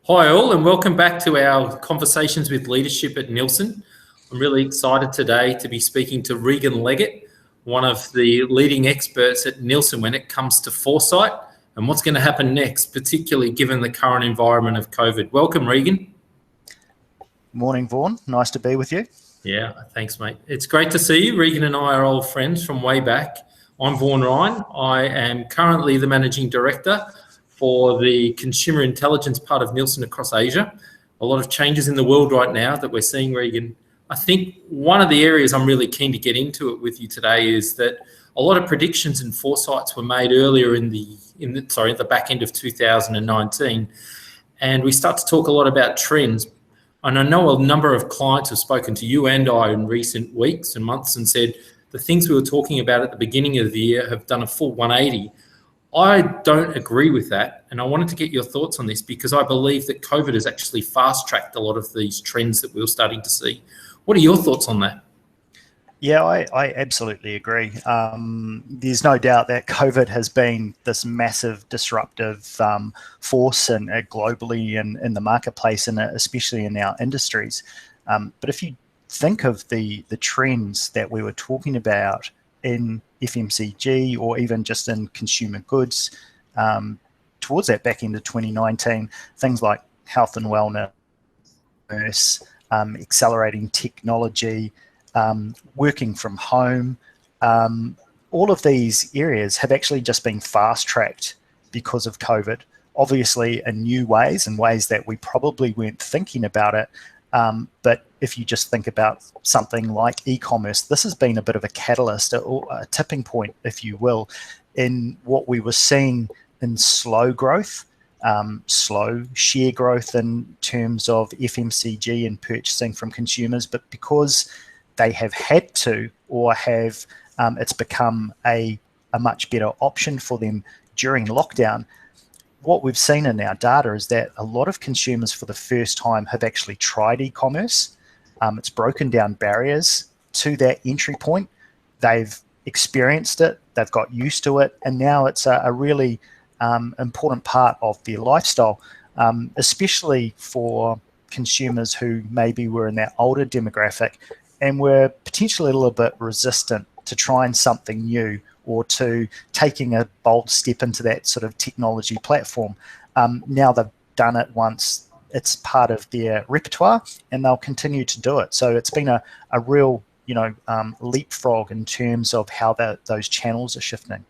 Hi all, and welcome back to our Conversations with Leadership at Nielsen. I'm really excited today to be speaking to Regan Leggett, one of the leading experts at Nielsen when it comes to foresight and what's going to happen next, particularly given the current environment of COVID. Welcome, Regan. Morning, Vaughan. Nice to be with you. Yeah, thanks, mate. It's great to see you. Regan and I are old friends from way back. I'm Vaughan Ryan. I am currently the Managing Director for the consumer intelligence part of Nielsen across Asia. A lot of changes in the world right now that we're seeing, Regan. I think one of the areas I'm really keen to get into it with you today is that a lot of predictions and foresights were made earlier at the back end of 2019, and we start to talk a lot about trends. And I know a number of clients have spoken to you and I in recent weeks and months and said the things we were talking about at the beginning of the year have done a full 180. I don't agree with that, and I wanted to get your thoughts on this because I believe that COVID has actually fast-tracked a lot of these trends that we were starting to see. What are your thoughts on that? Yeah, I absolutely agree. There's no doubt that COVID has been this massive disruptive force and globally in the marketplace and especially in our industries. But if you think of the trends that we were talking about in FMCG or even just in consumer goods towards that back end of 2019, things like health and wellness, accelerating technology, working from home, all of these areas have actually just been fast-tracked because of COVID, obviously in new ways and ways that we probably weren't thinking about it. But if you just think about something like e-commerce, this has been a bit of a catalyst, a tipping point, if you will, in what we were seeing in slow growth, slow share growth in terms of FMCG and purchasing from consumers, but because they have had to or have it's become a much better option for them during lockdown. What we've seen in our data is that a lot of consumers for the first time have actually tried e-commerce. It's broken down barriers to that entry point. They've experienced it, they've got used to it, and now it's a really important part of their lifestyle, especially for consumers who maybe were in that older demographic and were potentially a little bit resistant to trying something new or to taking a bold step into that sort of technology platform. Now they've done it once, it's part of their repertoire, and they'll continue to do it. So it's been a real leapfrog in terms of how those channels are shifting.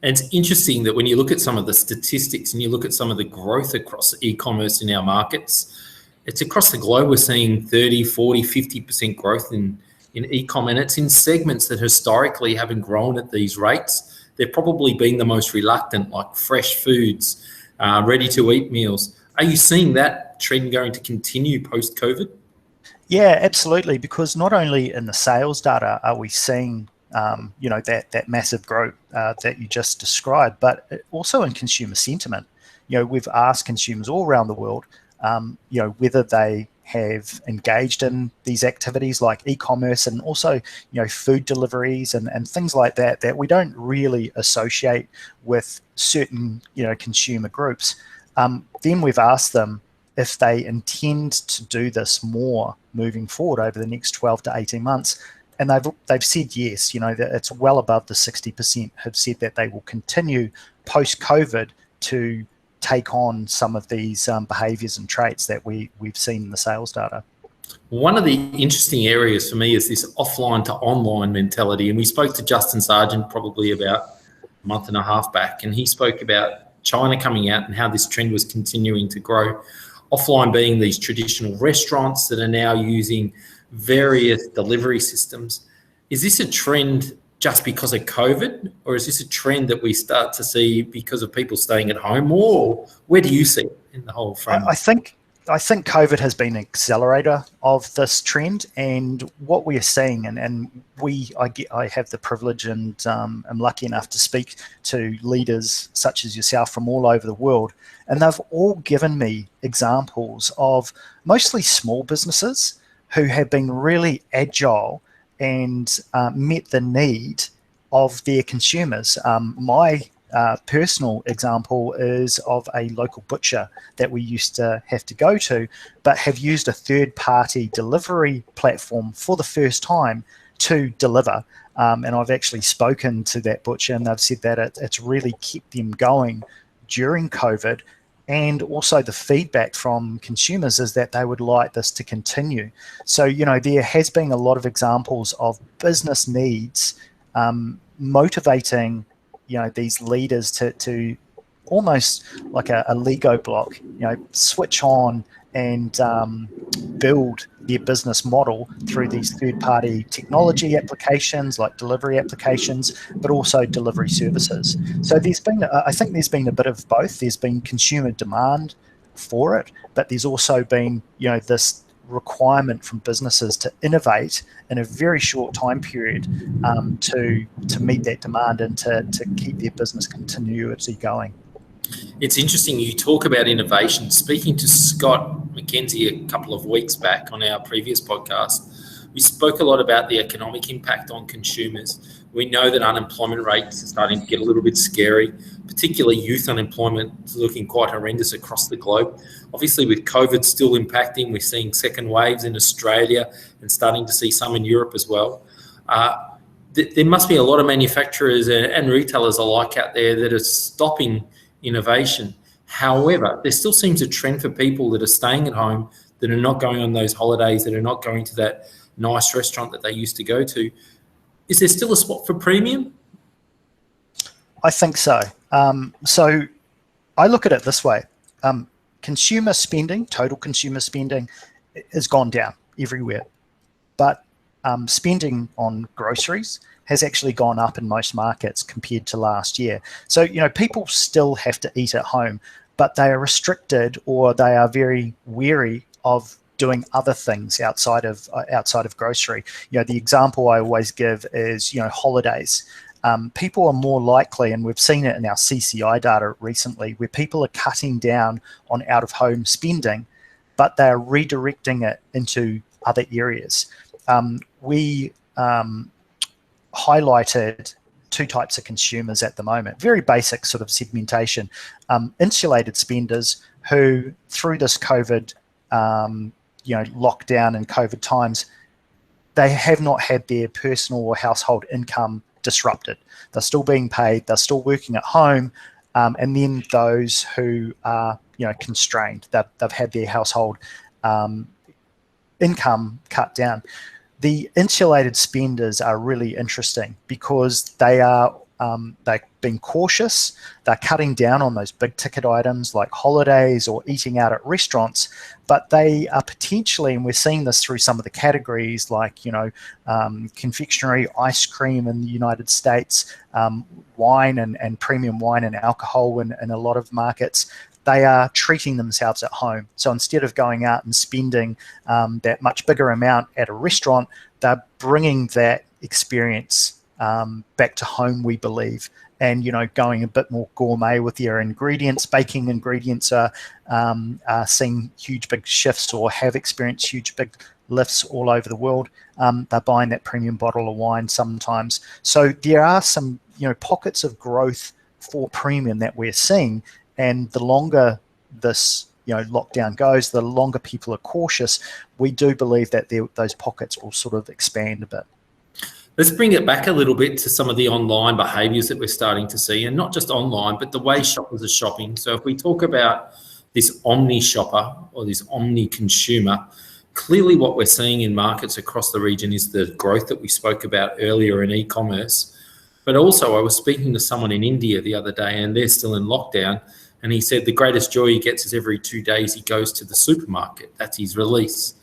And it's interesting that when you look at some of the statistics and you look at some of the growth across e-commerce in our markets, it's across the globe we're seeing 30, 40, 50% growth in e-com, and it's in segments that historically haven't grown at these rates. They've probably been the most reluctant, like fresh foods, ready-to-eat meals. Are you seeing that trend going to continue post-COVID? Yeah, absolutely, because not only in the sales data are we seeing that massive growth that you just described, but also in consumer sentiment. We've asked consumers all around the world whether they have engaged in these activities like e-commerce and also food deliveries and things like that we don't really associate with certain consumer groups. Then we've asked them if they intend to do this more moving forward over the next 12 to 18 months, and they've said yes. That it's well above the 60% have said that they will continue post-COVID to take on some of these behaviours and traits that we've seen in the sales data. One of the interesting areas for me is this offline to online mentality. And we spoke to Justin Sargent probably about a month and a half back, and he spoke about China coming out and how this trend was continuing to grow. Offline being these traditional restaurants that are now using various delivery systems. Is this a trend just because of COVID, or is this a trend that we start to see because of people staying at home more? Or where do you see it in the whole frame? I think COVID has been an accelerator of this trend, and what we are seeing, and I have the privilege and am lucky enough to speak to leaders such as yourself from all over the world, and they've all given me examples of mostly small businesses who have been really agile and met the need of their consumers. My personal example is of a local butcher that we used to have to go to, but have used a third-party delivery platform for the first time to deliver. And I've actually spoken to that butcher, and they've said that it's really kept them going during COVID. And also the feedback from consumers is that they would like this to continue. So, there has been a lot of examples of business needs motivating, these leaders to almost like a Lego block, switch on and build their business model through these third-party technology applications like delivery applications, but also delivery services. So I think there's been a bit of both. There's been consumer demand for it, but there's also been, this requirement from businesses to innovate in a very short time period to meet that demand and to keep their business continuity going. It's interesting you talk about innovation. Speaking to Scott McKenzie a couple of weeks back on our previous podcast, we spoke a lot about the economic impact on consumers. We know that unemployment rates are starting to get a little bit scary, particularly youth unemployment is looking quite horrendous across the globe. Obviously, with COVID still impacting, we're seeing second waves in Australia and starting to see some in Europe as well. There must be a lot of manufacturers and retailers alike out there that are stopping innovation. However, there still seems a trend for people that are staying at home, that are not going on those holidays, that are not going to that nice restaurant that they used to go to. Is there still a spot for premium? I think so. So I look at it this way. Consumer spending, total consumer spending, has gone down everywhere. But spending on groceries has actually gone up in most markets compared to last year. So, people still have to eat at home, but they are restricted, or they are very wary of doing other things outside of grocery. The example I always give is, holidays. People are more likely, and we've seen it in our CCI data recently, where people are cutting down on out-of-home spending, but they're redirecting it into other areas. We highlighted two types of consumers at the moment, very basic sort of segmentation. Insulated spenders who, through this COVID, lockdown and COVID times, they have not had their personal or household income disrupted. They're still being paid, they're still working at home, and then those who are, constrained, they've had their household income cut down. The insulated spenders are really interesting because they're being cautious. They're cutting down on those big ticket items like holidays or eating out at restaurants, but they are potentially, and we're seeing this through some of the categories like, confectionery, ice cream in the United States, wine and premium wine and alcohol in a lot of markets. They are treating themselves at home. So instead of going out and spending that much bigger amount at a restaurant, they're bringing that experience back to home, we believe, and going a bit more gourmet with their ingredients. Baking ingredients are seeing huge big shifts, or have experienced huge big lifts all over the world. They're buying that premium bottle of wine sometimes. So there are some pockets of growth for premium that we're seeing. And the longer this lockdown goes, the longer people are cautious, we do believe that those pockets will sort of expand a bit. Let's bring it back a little bit to some of the online behaviours that we're starting to see, and not just online, but the way shoppers are shopping. So if we talk about this omni shopper or this omni consumer, clearly what we're seeing in markets across the region is the growth that we spoke about earlier in e-commerce. But also I was speaking to someone in India the other day, and they're still in lockdown. And he said the greatest joy he gets is every 2 days he goes to the supermarket. That's his release.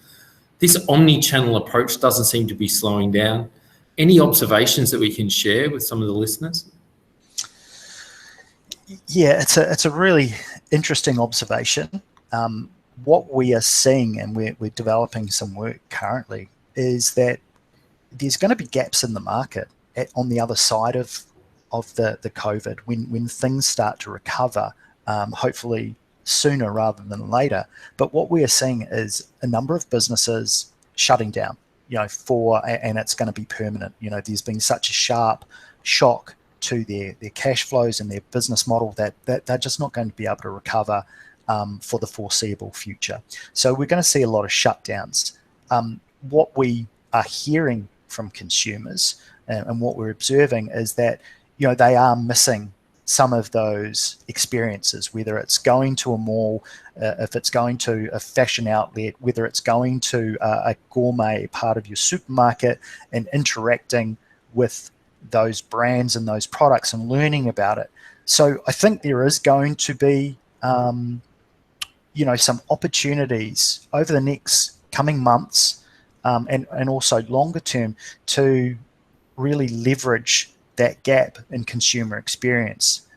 This omni-channel approach doesn't seem to be slowing down. Any observations that we can share with some of the listeners? Yeah, it's a really interesting observation. What we are seeing, and we're developing some work currently, is that there's going to be gaps in the market on the other side of the COVID when things start to recover. Hopefully sooner rather than later. But what we are seeing is a number of businesses shutting down, and it's going to be permanent. There's been such a sharp shock to their cash flows and their business model that they're just not going to be able to recover for the foreseeable future. So we're going to see a lot of shutdowns. What we are hearing from consumers and what we're observing is that, they are missing some of those experiences, whether it's going to a mall, if it's going to a fashion outlet, whether it's going to a gourmet part of your supermarket and interacting with those brands and those products and learning about it. So I think there is going to be, some opportunities over the next coming months and also longer term to really leverage that gap in consumer experience.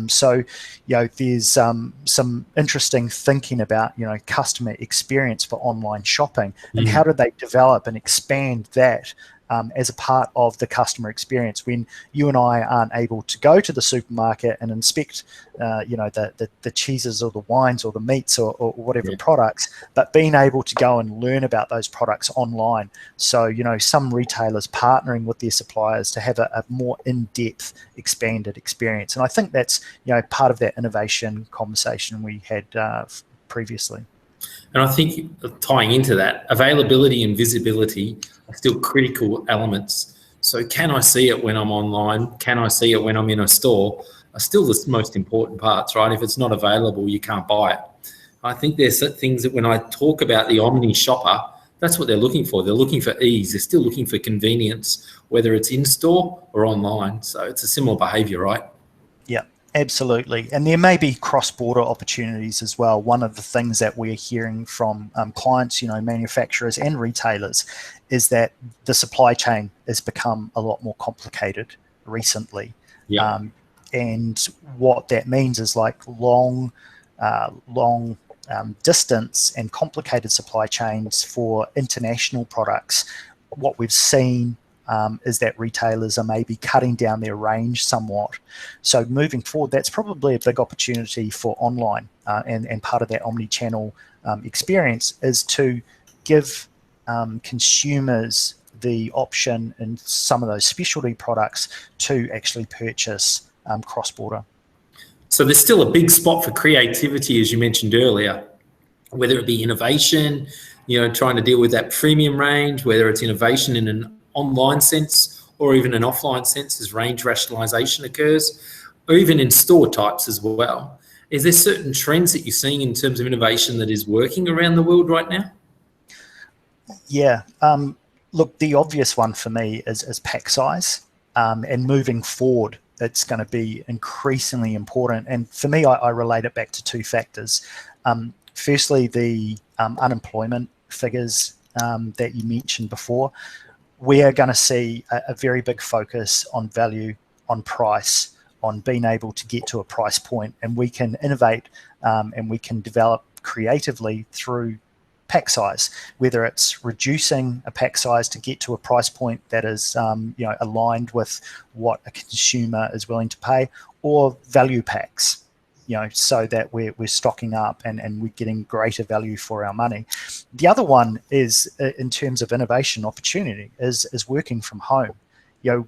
So there's some interesting thinking about, customer experience for online shopping and how do they develop and expand that as a part of the customer experience when you and I aren't able to go to the supermarket and inspect, the cheeses or the wines or the meats or whatever products, but being able to go and learn about those products online. So, some retailers partnering with their suppliers to have a more in-depth, expanded experience. And I think that's, part of that innovation conversation we had previously. And I think tying into that, availability and visibility are still critical elements. So can I see it when I'm online? Can I see it when I'm in a store? Are still the most important parts, right? If it's not available, you can't buy it. I think there's things that when I talk about the omni shopper, that's what they're looking for. They're looking for ease. They're still looking for convenience, whether it's in store or online. So it's a similar behavior, right? Yeah. Absolutely. And there may be cross-border opportunities as well. One of the things that we're hearing from clients, manufacturers and retailers, is that the supply chain has become a lot more complicated recently. Yeah. And what that means is like long distance and complicated supply chains for international products. What we've seen is that retailers are maybe cutting down their range somewhat. So moving forward, that's probably a big opportunity for online and part of that omni-channel experience is to give consumers the option in some of those specialty products to actually purchase cross-border. So there's still a big spot for creativity, as you mentioned earlier, whether it be innovation, trying to deal with that premium range, whether it's innovation in an online sense or even an offline sense as range rationalization occurs, or even in store types as well. Is there certain trends that you're seeing in terms of innovation that is working around the world right now? Yeah. Look, the obvious one for me is pack size. And moving forward, it's going to be increasingly important. And for me, I relate it back to two factors. Firstly, the unemployment figures that you mentioned before. We are going to see a very big focus on value, on price, on being able to get to a price point, and we can innovate and we can develop creatively through pack size, whether it's reducing a pack size to get to a price point that is aligned with what a consumer is willing to pay, or value packs, so that we're stocking up and we're getting greater value for our money. The other one is, in terms of innovation opportunity, is working from home.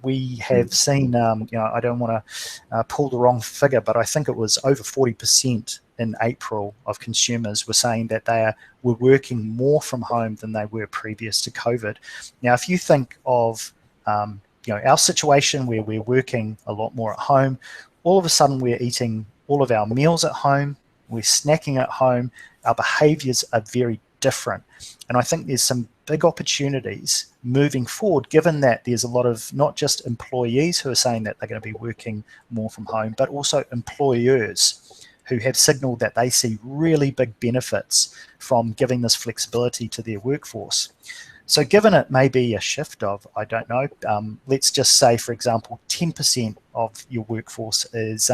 We have seen, I don't want to pull the wrong figure, but I think it was over 40% in April of consumers were saying that they were working more from home than they were previous to COVID. Now, if you think of, our situation where we're working a lot more at home, all of a sudden we're eating all of our meals at home, we're snacking at home, our behaviors are very different. And I think there's some big opportunities moving forward, given that there's a lot of not just employees who are saying that they're going to be working more from home, but also employers who have signaled that they see really big benefits from giving this flexibility to their workforce. So given it may be a shift of, I don't know, let's just say, for example, 10% of your workforce is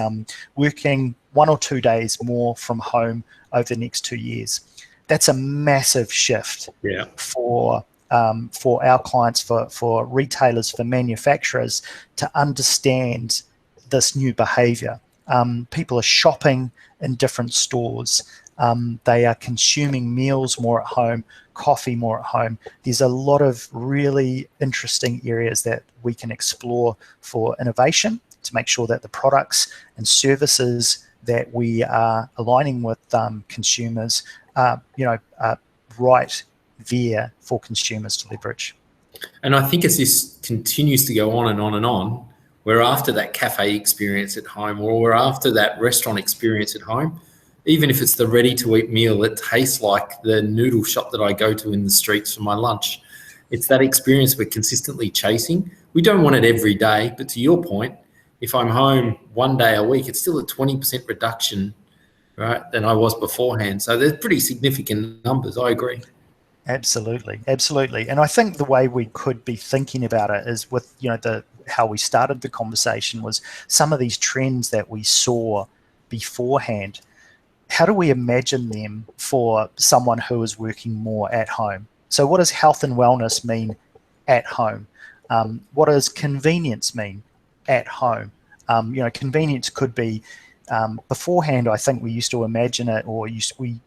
working 1 or 2 days more from home over the next 2 years. That's a massive shift for our clients, for retailers, for manufacturers to understand this new behavior. People are shopping in different stores. They are consuming meals more at home, coffee more at home. There's a lot of really interesting areas that we can explore for innovation to make sure that the products and services that we are aligning with consumers are right there for consumers to leverage. And I think as this continues to go on and on and on, we're after that cafe experience at home, or we're after that restaurant experience at home. Even if it's the ready-to-eat meal that tastes like the noodle shop that I go to in the streets for my lunch. It's that experience we're consistently chasing. We don't want it every day, but to your point, if I'm home one day a week, it's still a 20% reduction, right, than I was beforehand. So they're pretty significant numbers. I agree. Absolutely, absolutely. And I think the way we could be thinking about it is with, how we started the conversation was some of these trends that we saw beforehand. How do we imagine them for someone who is working more at home? So what does health and wellness mean at home? What does convenience mean at home? Convenience could be beforehand. I think we used to imagine it, or we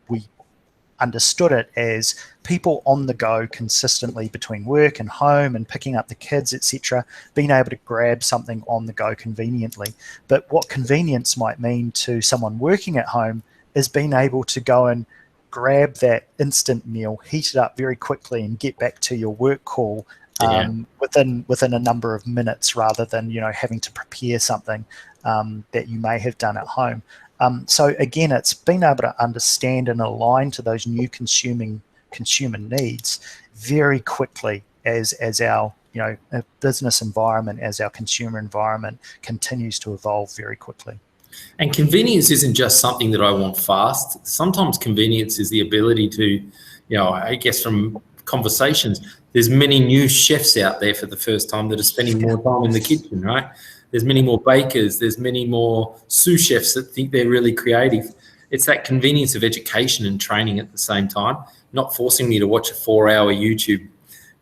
understood it as people on the go consistently between work and home and picking up the kids, etc., being able to grab something on the go conveniently. But what convenience might mean to someone working at home is being able to go and grab that instant meal, heat it up very quickly, and get back to your work call within a number of minutes, rather than having to prepare something that you may have done at home. So again, it's being able to understand and align to those new consumer needs very quickly as our business environment, as our consumer environment continues to evolve very quickly. And convenience isn't just something that I want fast. Sometimes convenience is the ability to, I guess from conversations, there's many new chefs out there for the first time that are spending more time in the kitchen, right? There's many more bakers. There's many more sous chefs that think they're really creative. It's that convenience of education and training at the same time, not forcing me to watch a 4-hour YouTube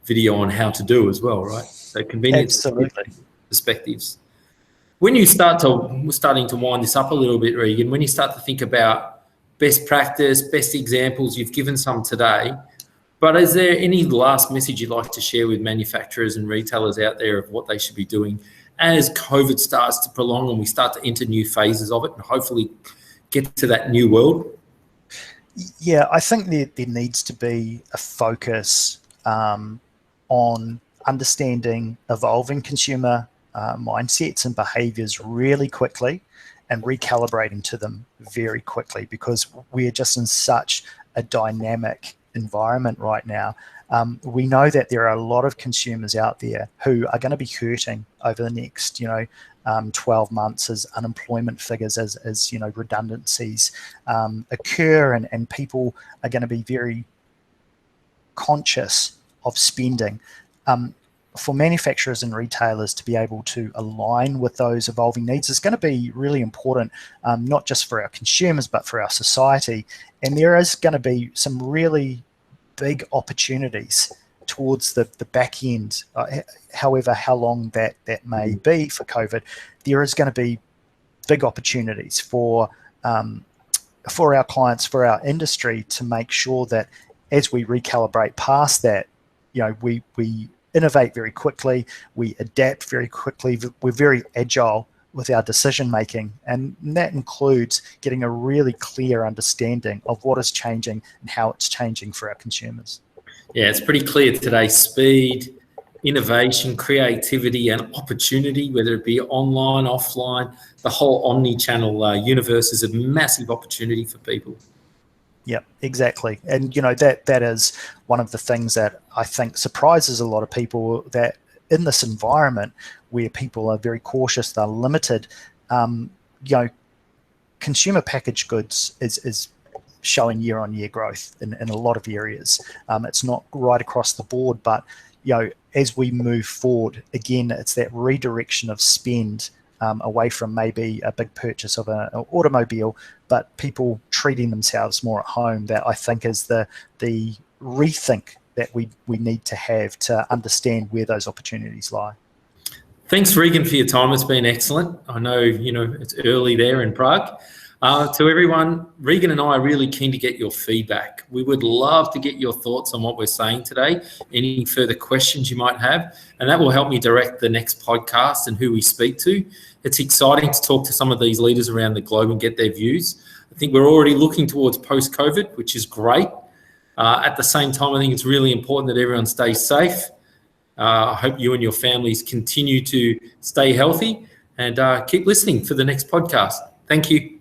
video on how to do as well, right? So convenience, absolutely, perspectives. When you we're starting to wind this up a little bit, Regan, when you start to think about best practice, best examples, you've given some today, but is there any last message you'd like to share with manufacturers and retailers out there of what they should be doing as COVID starts to prolong and we start to enter new phases of it and hopefully get to that new world? Yeah, I think there needs to be a focus on understanding evolving consumer mindsets and behaviors really quickly and recalibrating to them very quickly, because we're just in such a dynamic environment right now. We know that there are a lot of consumers out there who are going to be hurting over the next 12 months as unemployment figures, as redundancies occur, and people are going to be very conscious of spending. For manufacturers and retailers to be able to align with those evolving needs is going to be really important, not just for our consumers, but for our society. And there is going to be some really big opportunities towards the back end, however, how long that may be for COVID. There is going to be big opportunities for our clients, for our industry, to make sure that as we recalibrate past that, we innovate very quickly, we adapt very quickly, we're very agile with our decision making, and that includes getting a really clear understanding of what is changing and how it's changing for our consumers. Yeah, it's pretty clear today. Speed, innovation, creativity, and opportunity, whether it be online, offline, the whole omni-channel universe is a massive opportunity for people. Yeah, exactly. And, that is one of the things that I think surprises a lot of people, that in this environment where people are very cautious, they're limited, consumer packaged goods is showing year-on-year growth in a lot of areas. It's not right across the board, but, as we move forward, again, it's that redirection of spend away from maybe a big purchase of an automobile, but people treating themselves more at home, that I think is the rethink that we need to have to understand where those opportunities lie. Thanks, Regan, for your time. It's been excellent. I know, it's early there in Prague. To everyone, Regan and I are really keen to get your feedback. We would love to get your thoughts on what we're saying today, any further questions you might have, and that will help me direct the next podcast and who we speak to. It's exciting to talk to some of these leaders around the globe and get their views. I think we're already looking towards post-COVID, which is great. At the same time, I think it's really important that everyone stays safe. I hope you and your families continue to stay healthy and keep listening for the next podcast. Thank you.